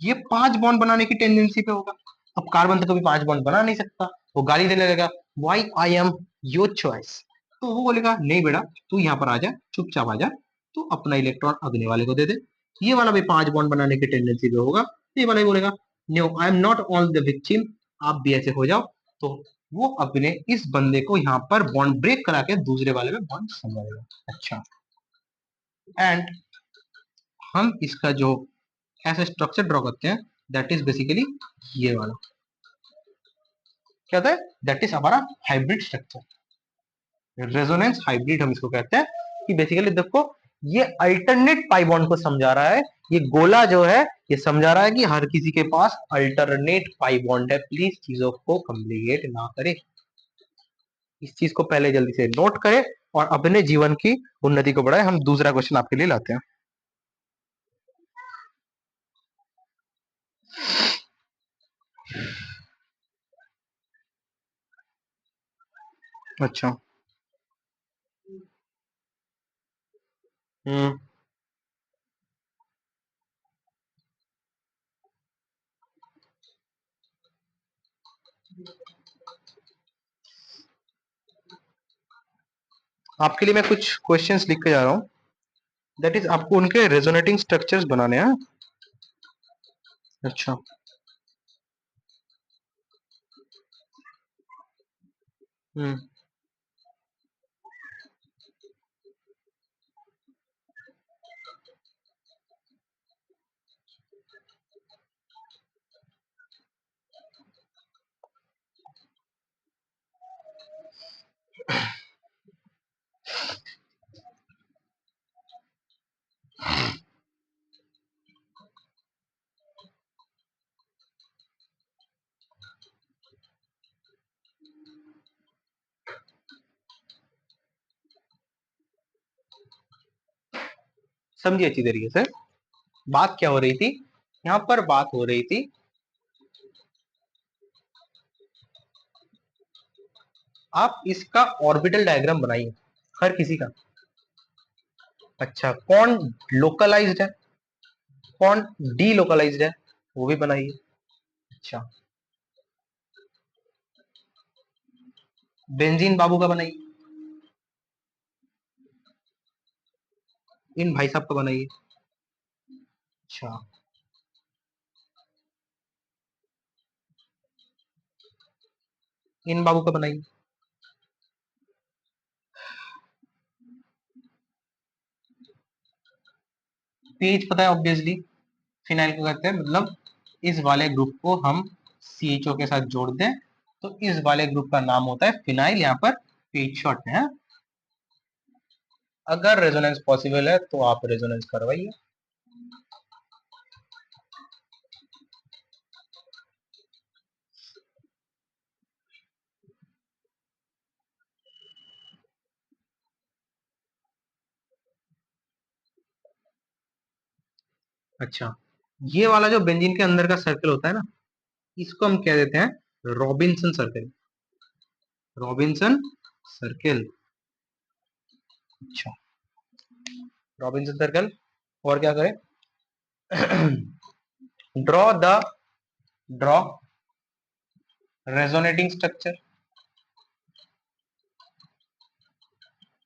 ये 5 बॉन्ड बनाने की टेंडेंसी पे होगा। अब कार्बन तो कभी 5 बॉन्ड बना नहीं सकता, वो गाली देने लगेगा, why I am your choice. तो वो बोलेगा नहीं बेटा, तू यहाँ पर आ जा, चुपचाप आ जा, तू अपना इलेक्ट्रॉन अगले वाले को दे दे। ये वाला भी 5 बॉन्ड बनाने की टेंडेंसी पे होगा, ये वाला ही बोलेगा no I am not on the victim, आप भी ऐसे हो जाओ। तो वो अपने इस बंदे को यहाँ पर बॉन्ड ब्रेक करा के दूसरे वाले में बॉन्ड समझेगा। अच्छा, एंड हम इसका जो ऐसा स्ट्रक्चर ड्रॉ करते हैं, दैट इज बेसिकली ये वाला, क्या होता है, दैट इज हमारा हाइब्रिड स्ट्रक्चर, रेजोनेंस हाइब्रिड हम इसको कहते हैं। कि बेसिकली देखो, ये अल्टरनेट पाई बॉन्ड को समझा रहा है, ये गोला जो है ये समझा रहा है कि हर किसी के पास अल्टरनेट पाई बॉन्ड है। प्लीज चीजों को कॉम्प्लिकेट ना करें, इस चीज को पहले जल्दी से नोट करें और अपने जीवन की उन्नति को बढ़ाएं। हम दूसरा क्वेश्चन आपके लिए लाते हैं। अच्छा, हम्म, आपके लिए मैं कुछ क्वेश्चंस लिख के जा रहा हूँ, दैट इज आपको उनके रेजोनेटिंग स्ट्रक्चर्स बनाने हैं। अच्छा, हम्म, समझिए अच्छी तरीके से बात क्या हो रही थी। यहाँ पर बात हो रही थी, आप इसका ऑर्बिटल डायग्राम बनाइए हर किसी का। अच्छा, कौन लोकलाइज्ड है, कौन डी लोकलाइज्ड है, वो भी बनाइए। अच्छा, बेंजीन बाबू का बनाइए, इन भाई साहब का बनाइए। अच्छा, इन बाबू का बनाइए। पीएच पता है ऑब्वियसली, फिनाइल को कहते हैं, मतलब इस वाले ग्रुप को हम CHO के साथ जोड़ दें तो इस वाले ग्रुप का नाम होता है फिनाइल, यहाँ पर पीएच शॉर्ट है। अगर रेजोनेंस पॉसिबल है तो आप रेजोनेंस करवाइए। अच्छा, ये वाला जो बेंजीन के अंदर का सर्कल होता है ना, इसको हम कह देते हैं रॉबिन्सन सर्कल, रॉबिन्सन सर्कल। अच्छा, रॉबिन्सन सर्कल। और क्या करें, draw the draw resonating structure,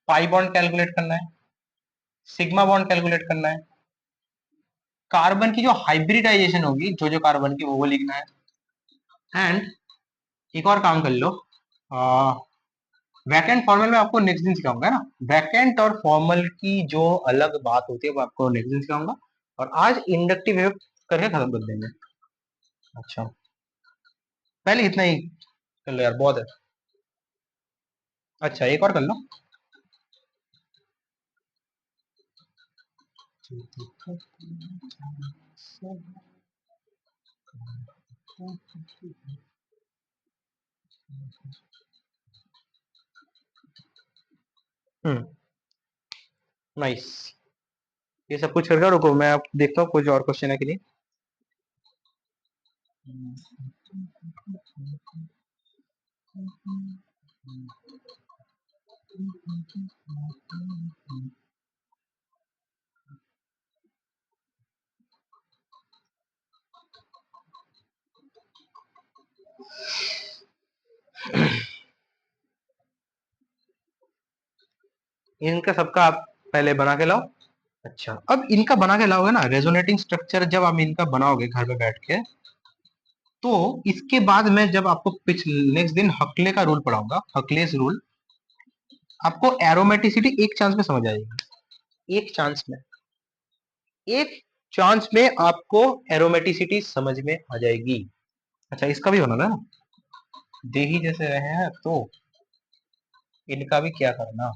pi bond calculate करना है, सिग्मा बॉन्ड कैलकुलेट करना है, कार्बन की जो हाइब्रिडाइजेशन होगी, जो जो कार्बन की वो लिखना है। एंड एक और काम कर लो, वैकेंट फॉर्मल में आपको नेक्स्ट दिन सिखाऊंगा ना, वैकेंट और फॉर्मल की जो अलग बात होती है वो आपको नेक्स्ट दिन सिखाऊंगा। और आज इंडक्टिव करके खत्म कर देंगे। अच्छा, पहले इतना ही कर लो यार, बहुत है। अच्छा, एक और कर लो। हम्म, नाइस। ये सब कुछ करके रुको, मैं अब देखता हूँ कुछ और क्वेश्चन है कि नहीं। इनका सबका आप पहले बना के लाओ। अच्छा, अब इनका बना के लाओगे ना, रेजोनेटिंग स्ट्रक्चर जब आप इनका बनाओगे घर में बैठ के, तो इसके बाद में जब आपको पिछ नेक्स्ट दिन हकले का रूल पढ़ाऊंगा, हकलेस रूल, आपको एरोमेटिसिटी एक चांस में समझ आएगी। एक चांस में, एक चांस में आपको एरोमेटिसिटी समझ में आ जाएगी। अच्छा, इसका भी बनाना है ना, दे ही जैसे रहे हैं तो इनका भी क्या करना।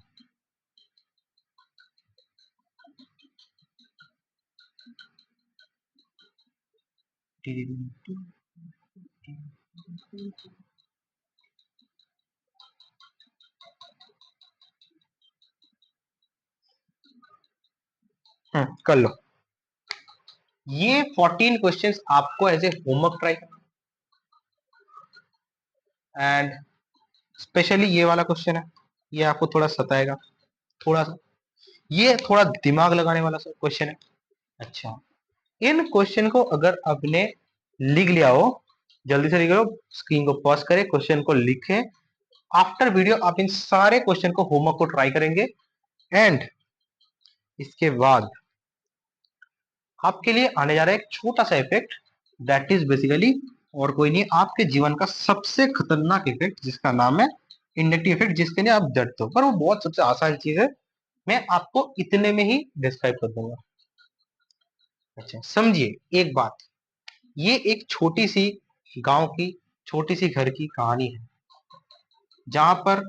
कर लो। ये 14 क्वेश्चंस आपको एज ए होमवर्क ट्राई करना, एंड स्पेशली ये वाला क्वेश्चन है, ये आपको थोड़ा सताएगा, थोड़ा सा, ये थोड़ा दिमाग लगाने वाला क्वेश्चन है। अच्छा, इन क्वेश्चन को अगर आपने लिख लिया हो, जल्दी से लिख लो, स्क्रीन को पॉज करें, क्वेश्चन को लिखें। आफ्टर वीडियो आप इन सारे क्वेश्चन को होमवर्क को ट्राई करेंगे, एंड इसके बाद आपके लिए आने जा रहा है एक छोटा सा इफेक्ट, दैट इज बेसिकली और कोई नहीं, आपके जीवन का सबसे खतरनाक इफेक्ट, जिसका नाम है इंडक्टिव इफेक्ट, जिसके लिए आप डरते हो, पर वो बहुत सबसे आसान चीज है। मैं आपको इतने में ही डिस्क्राइब कर दूंगा। अच्छा, समझिए एक बात, ये एक छोटी सी गांव की, छोटी सी घर की कहानी है, जहां पर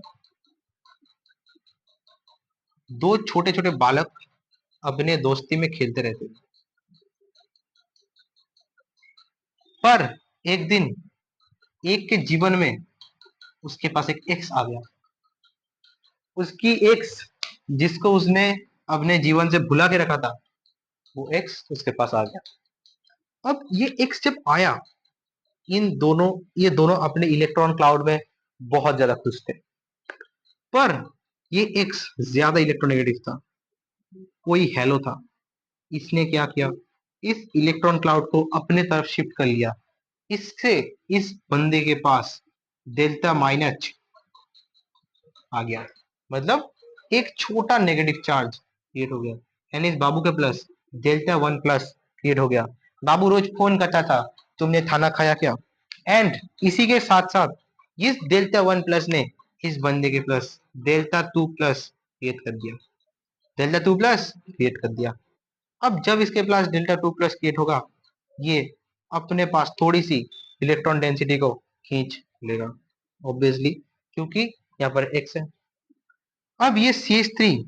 दो छोटे छोटे बालक अपने दोस्ती में खेलते रहते हैं। पर एक दिन एक के जीवन में उसके पास एक एक्स आ गया। उसकी एक्स, जिसको उसने अपने जीवन से भुला के रखा था, वो एक्स उसके पास आ गया। अब ये एक्स जब आया, इन दोनों ये दोनों अपने इलेक्ट्रॉन क्लाउड में बहुत ज्यादा खुश थे। पर ये एक्स ज्यादा इलेक्ट्रोनेगेटिव था, कोई हेलो था। इसने क्या किया, इस इलेक्ट्रॉन क्लाउड को अपने तरफ शिफ्ट कर लिया। इससे इस बंदे के पास डेल्टा माइनस आ गया, मतलब एक छोटा नेगेटिव चार्ज क्रिएट हो गया, यानी इस बाबू के plus delta one plus create हो गया। बाबू रोज फोन करता था, तुमने खाना खाया क्या? एंड इसी के साथ साथ इस डेल्टा वन प्लस ने इस बंदे के plus delta two plus create कर दिया, डेल्टा टू प्लस क्रिएट कर दिया। अब जब इसके पास डेल्टा टू प्लस क्रिएट होगा, ये अपने पास थोड़ी सी इलेक्ट्रॉन डेंसिटी को खींच लेगा, ऑब्वियसली, क्योंकि यहाँ पर एक्स है। अब ये CH3,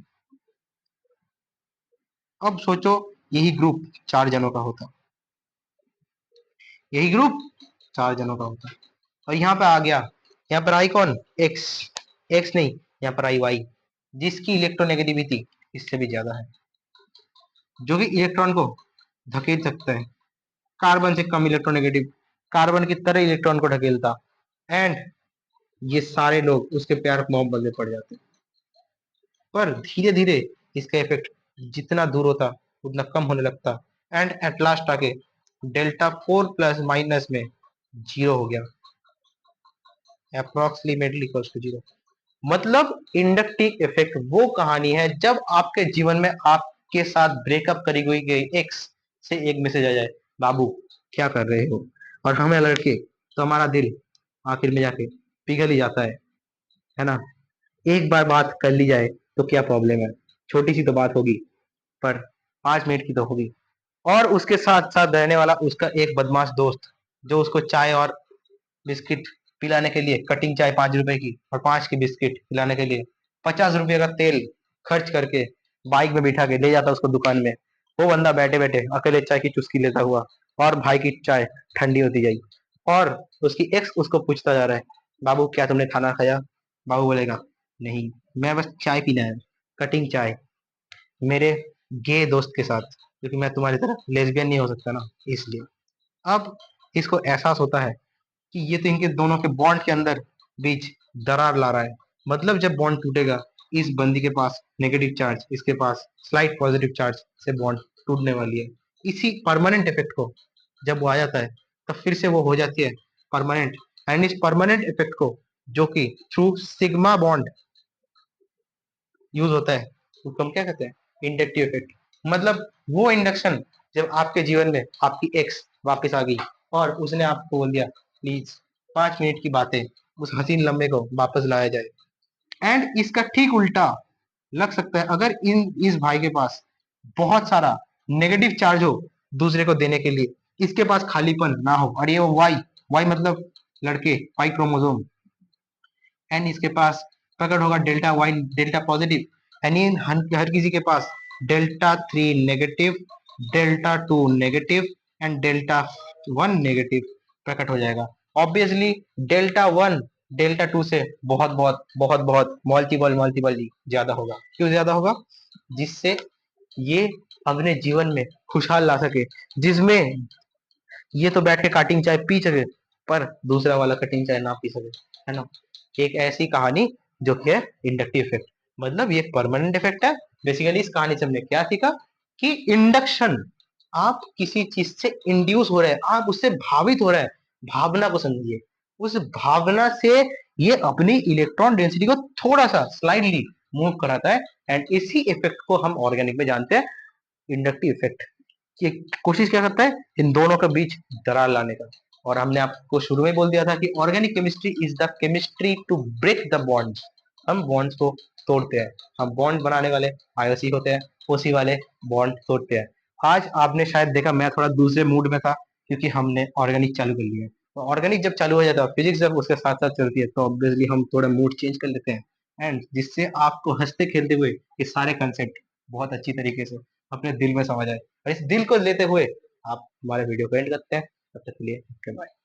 अब सोचो यही ग्रुप चार जनों का होता, यही ग्रुप चार जनों का होता, और यहाँ पे आ गया, यहाँ पर आई कौन? एक्स, एक्स नहीं, यहाँ पर आई वाई, जिसकी इलेक्ट्रोनेगेटिविटी इससे भी ज्यादा है, जो कि इलेक्ट्रॉन को धकेल सकता है, कार्बन से कम इलेक्ट्रोनेगेटिव, कार्बन की तरह इलेक्ट्रॉन को ढकेलता। एंड ये सारे लोग उसके प्यार मोहब्बत में पड़ जाते, पर धीरे धीरे इसका इफेक्ट जितना दूर होता उतना कम होने लगता, एंड एट लास्ट आके डेल्टा फोर प्लस माइनस में जीरो हो गया, अप्रोक्सीमेटली इक्वल्स टू जीरो। मतलब इंडक्टिव इफेक्ट वो कहानी है जब आपके जीवन में आपके साथ ब्रेकअप करी हुई गई एक्स से एक मैसेज आ जाए, बाबू क्या कर रहे हो, और हमें लड़के तो हमारा दिल आखिर में जाके पिघल ही जाता है ना। एक बार बात कर ली जाए तो क्या प्रॉब्लम है, छोटी सी तो बात होगी, पर 5 मिनट की तो होगी। और उसके साथ साथ रहने वाला उसका एक बदमाश दोस्त, जो उसको चाय और बिस्किट पिलाने के लिए, कटिंग चाय 5 रुपए की और 5 की बिस्किट पिलाने के लिए 50 रुपये का तेल खर्च करके बाइक में बिठा के ले जाता उसको दुकान में। वो बंदा बैठे बैठे अकेले चाय की चुस्की लेता हुआ, और भाई की चाय ठंडी होती जाएगी, और उसकी एक्स उसको पूछता जा रहा है, बाबू क्या तुमने खाना खाया? बाबू बोलेगा, नहीं, मैं बस चाय पीना है, कटिंग चाय, मेरे गे दोस्त के साथ, क्योंकि मैं तुम्हारी तरह लेस्बियन नहीं हो सकता ना, इसलिए। अब इसको एहसास होता है कि ये तो इनके दोनों के बॉन्ड के अंदर बीच दरार ला रहा है। मतलब जब बॉन्ड टूटेगा, इस बंदी के पास नेगेटिव चार्ज, इसके पास स्लाइट पॉजिटिव चार्ज से बॉन्ड टूटने वाली है। इसी परमानेंट इफेक्ट को जब वो आ जाता है, तब फिर से वो हो जाती है परमानेंट। एंड इस परमानेंट इफेक्ट को, जो कि थ्रू सिग्मा बॉन्ड यूज होता है, उसको हम क्या कहते हैं? Inductive effect. मतलब वो इंडक्शन, जब आपके जीवन में आपकी एक्स वापस आ गई और उसने आपको बोल दिया, प्लीज 5 मिनट की बातें, उस हसीन लम्हे को वापस लाया जाए। एंड इसका ठीक उल्टा लग सकता है, अगर इस भाई के पास बहुत सारा नेगेटिव चार्ज हो दूसरे को देने के लिए, इसके पास खालीपन ना हो, और ये वो वाई, वाई मतलब लड़के, वाई क्रोमोसोम, एंड इसके पास प्रकट होगा डेल्टा वाई, डेल्टा पॉजिटिव, यानी हर किसी के पास delta 3 negative, delta 2 negative and delta 1 negative प्रकट हो जाएगा। ऑब्वियसली डेल्टा 1 डेल्टा 2 से बहुत बहुत बहुत बहुत मल्टीपल मल्टीपल ज्यादा होगा। क्यों ज्यादा होगा? जिससे ये अपने जीवन में खुशहाल ला सके, जिसमें ये तो बैठ के कटिंग चाय पी सके, पर दूसरा वाला कटिंग चाय ना पी सके, है ना? एक ऐसी कहानी जो कि है इंडक्टिव इफेक्ट। मतलब ये परमानेंट इफेक्ट है। बेसिकली इस कहानी से हमने क्या सीखा कि इंडक्शन, आप किसी चीज से इंड्यूस हो रहे हैं, आप उससे भावित हो रहे हैं, भावना को समझिए। उस भावना से ये अपनी इलेक्ट्रॉन डेंसिटी को थोड़ा सा स्लाइडली मूव कराता है, एंड इसी इफेक्ट को हम ऑर्गेनिक में जानते हैं इंडक्टिव इफेक्ट। ये कोशिश क्या करता है? इन दोनों के बीच दरार लाने का। और हमने आपको शुरू में बोल दिया था कि organic chemistry is the chemistry to break the bonds. हम बॉन्ड्स को तोड़ते हैं, हम बॉन्ड बनाने वाले आईओसी होते हैं, ओसी वाले बॉन्ड तोड़ते हैं। आज आपने शायद देखा मैं थोड़ा दूसरे मूड में था, क्योंकि हमने ऑर्गेनिक चालू कर लिया है। तो ऑर्गेनिक जब चालू हो जाता है, फिजिक्स जब उसके साथ साथ चलती है, तो ऑब्वियसली हम थोड़ा मूड चेंज कर लेते हैं, एंड जिससे आपको हंसते खेलते हुए ये सारे कंसेप्ट बहुत अच्छी तरीके से अपने दिल में समझ आए। और इस दिल को लेते हुए आप हमारे वीडियो को एंड करते हैं। तब तक के लिए बाय।